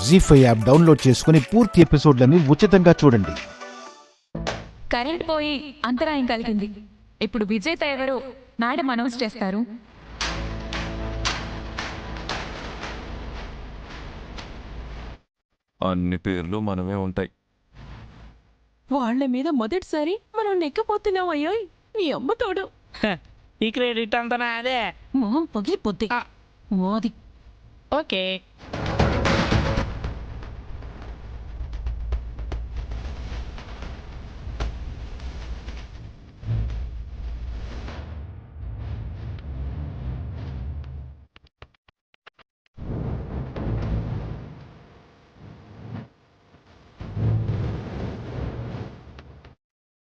జీ5 app download చేసుకుని పూర్తి ఎపిసోడ్లని ఉచితంగా చూడండి. కరెంట్ పోయి అంతరాయం కలిగింది. ఇప్పుడు విజేత ఎవరో మేడం అనౌన్స్ చేస్తారు. అన్ని పేర్లు మనమే ఉంటాయి. వాళ్ల మీద మొదటిసారి మనం నెక్కపోతున్నాం. అయ్యో నీ అమ్మ తోడు. ఈ క్రెడిట్ అంతా నాదే. మొహం పగిలిపోద్ది. ఓది ఓకే.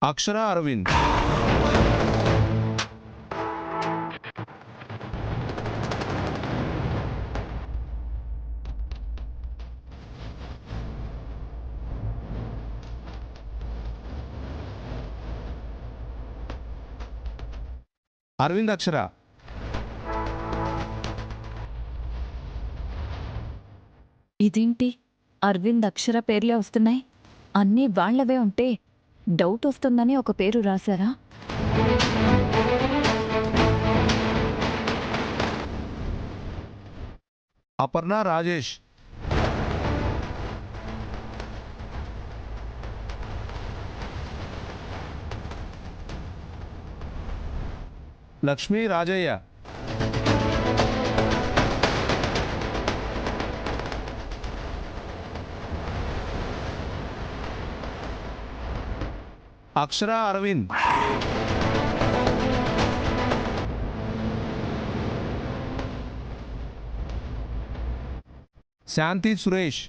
అక్షర అరవింద్, అరవింద్ అక్షర, ఇదేంటి అరవింద్ అక్షర పేర్లే వస్తున్నాయి? అన్నీ వాళ్లవే ఉంటే డౌట్ వస్తుందని ఒక పేరు రాశారా? అపర్ణ రాజేష్, లక్ష్మీ రాజయ్య, అక్షర అరవింద్, శాంతి సురేష్,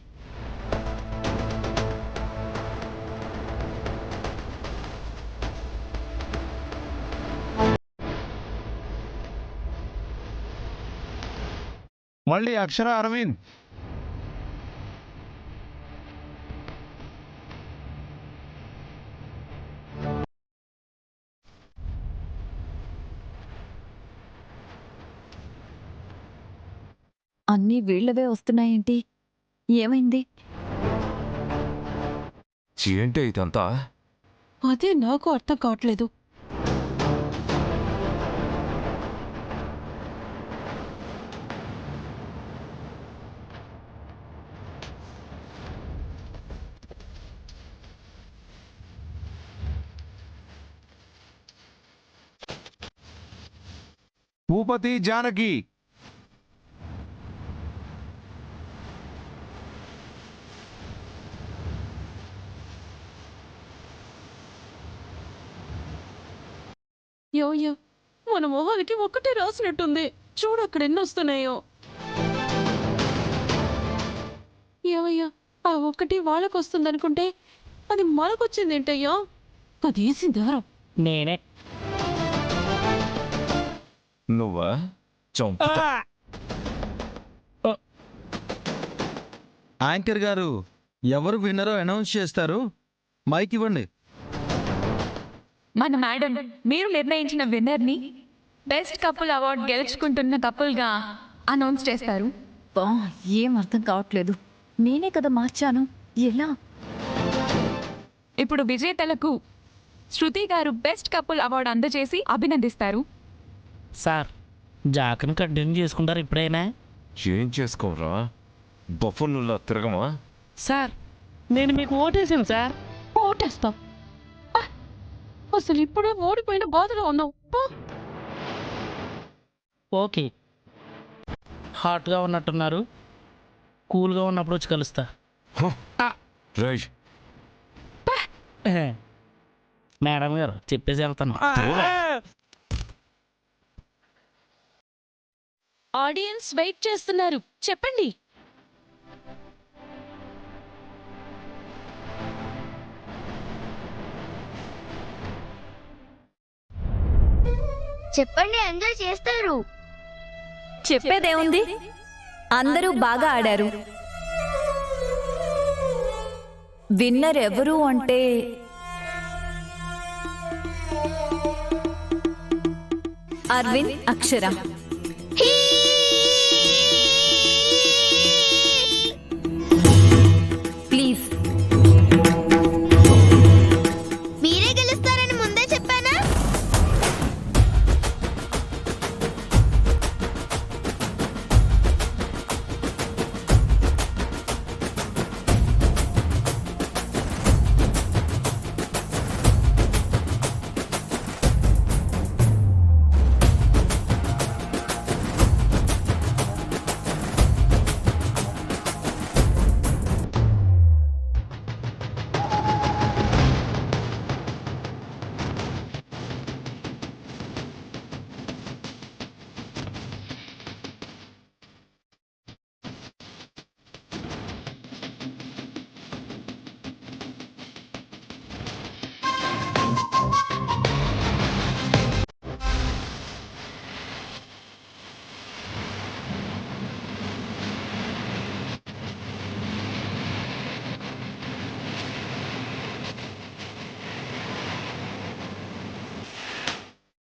మళ్ళీ అక్షర అరవింద్, అన్నీ వీళ్లవే వస్తున్నాయేంటి? ఏమైంది? ఏంటి ఇదంతా? అదే నాకు అర్థం కావట్లేదు. భూపతి జానకి, యో మన మొహానికి ఒక్కటే రాసినట్టుంది. చూడు అక్కడ ఎన్ని వస్తున్నాయో. ఏమయ్యా, ఆ ఒక్కటి వాళ్ళకు వస్తుంది అనుకుంటే అది మనకొచ్చింది ఏంటయ్యా? అది వేసింది ఎవరో? నేనే. నువ్వా? యాంకర్ గారు, ఎవరు విన్నరో అనౌన్స్ చేస్తారు. మైక్ ఇవ్వండి. మన మేడం మీరు నిర్ణయించిన విన్నర్ని బెస్ట్ కపుల్ అవార్డు గెలుచుకుంటున్న కపుల్గా అనౌన్స్ చేస్తారు. బా, ఏం అర్థం కావట్లేదు. నేనే కదా మార్చాను, ఎలా? ఇప్పుడు విజేతలకు శృతి గారు బెస్ట్ కపుల్ అవార్డు అందజేసి అభినందిస్తారు. సార్, జాకను కంటిన్యూ చేసుకుంటారు ఇప్పుడైనా? ఏం చేసుకోరా, బఫున్నులా తిరగమా? సార్, నేను మీకు ఓటేసాను సార్. ఓటేస్తాం. అసలు ఇప్పుడే ఓడిపోయిన బాధలో ఉన్నావు. ఓకే. హాట్గా ఉన్నట్టున్నారు. కూల్గా ఉన్నప్పుడు వచ్చి కలుస్తా. రై, మేడం గారు చెప్పేసి వెళ్తాను. ఆడియన్స్ వెయిట్ చేస్తున్నారు, చెప్పండి. చెప్పండి, ఎంజాయ్ చేస్తారు. చెప్పేదేముంది, అందరూ బాగా ఆడారు. విన్నర్ ఎవరు అంటే అరవింద్ అక్షర. హీ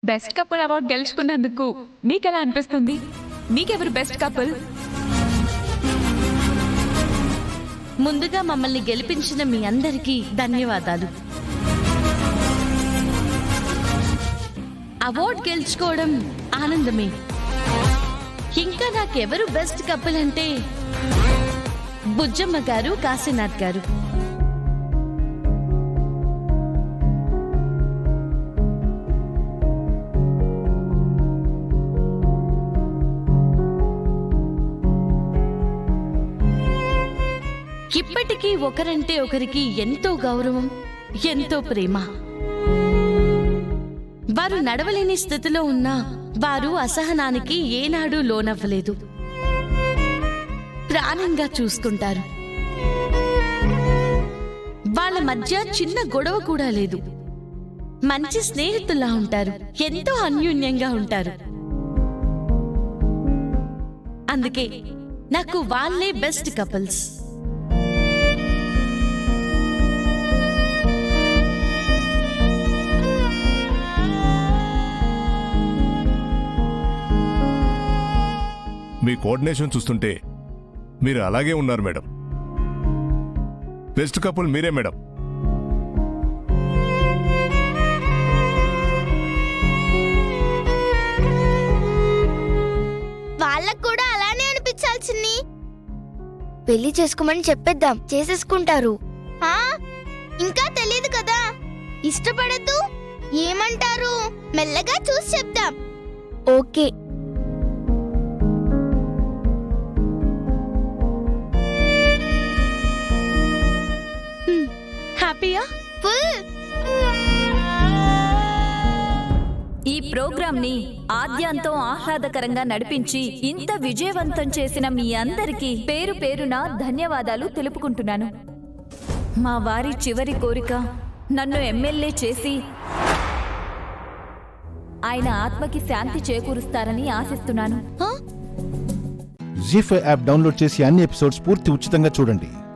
బెస్ట్ కపుల్ అవార్డు గెలుచుకున్నందుకు మీకెలా అనిపిస్తుంది? మీకెవరు బెస్ట్ కపుల్? ముందుగా మమ్మల్ని గెలిపించిన మీ అందరికీ ధన్యవాదాలు. అవార్డు గెలుచుకోవడం ఆనందమే. ఇంకా నాకెవరు బెస్ట్ కపుల్ అంటే బుజ్జమ్మ గారు, కాశీనాథ్ గారు. ఇప్పటికీ ఒకరంటే ఒకరికి ఎంతో గౌరవం, ఎంతో ప్రేమ. వారు నడవలేని స్థితిలో ఉన్నా వారు అసహనానికి ఏనాడూ లోనవ్వలేదు. ప్రాణంగా చూసుకుంటారు. వాళ్ళ మధ్య చిన్న గొడవ కూడా లేదు. మంచి స్నేహితుల్లా ఉంటారు. ఎంతో అన్యోన్యంగా ఉంటారు. అందుకే నాకు వాళ్ళే బెస్ట్ కపుల్స్. మీ కోఆర్డినేషన్ చూస్తుంటే మీరు అలాగే ఉన్నారు మేడం. బెస్ట్ కపుల్ మీరే మేడం. వాళ్ళకు కూడా అలానే అనిపించాల్సింది. పెళ్లి చేసుకోమని చెప్పేద్దాం, చేసేసుకుంటారు. ఆ, ఇంకా తెలియదు కదా. ఇష్టపడద్దు ఏమంటారు? మెల్లగా చూసి చెప్దాం. ఓకే. హ్యాపీయా? ఫుల్. ఈ ప్రోగ్రాంని ఆద్యంతం ఆహ్లాదకరంగా నడిపించి ఇంత విజయవంతం చేసిన మీ అందరికీ పేరు పేరున ధన్యవాదాలు తెలుపుకుంటున్నాను. మా వారి చివరి కోరిక నన్ను ఎమ్మెల్యే చేసి ఆయన ఆత్మకి శాంతి చేకూరుస్తారని ఆశిస్తున్నాను. జీ5 యాప్ డౌన్లోడ్ చేసి అన్ని ఎపిసోడ్స్ పూర్తి ఉచితంగా చూడండి.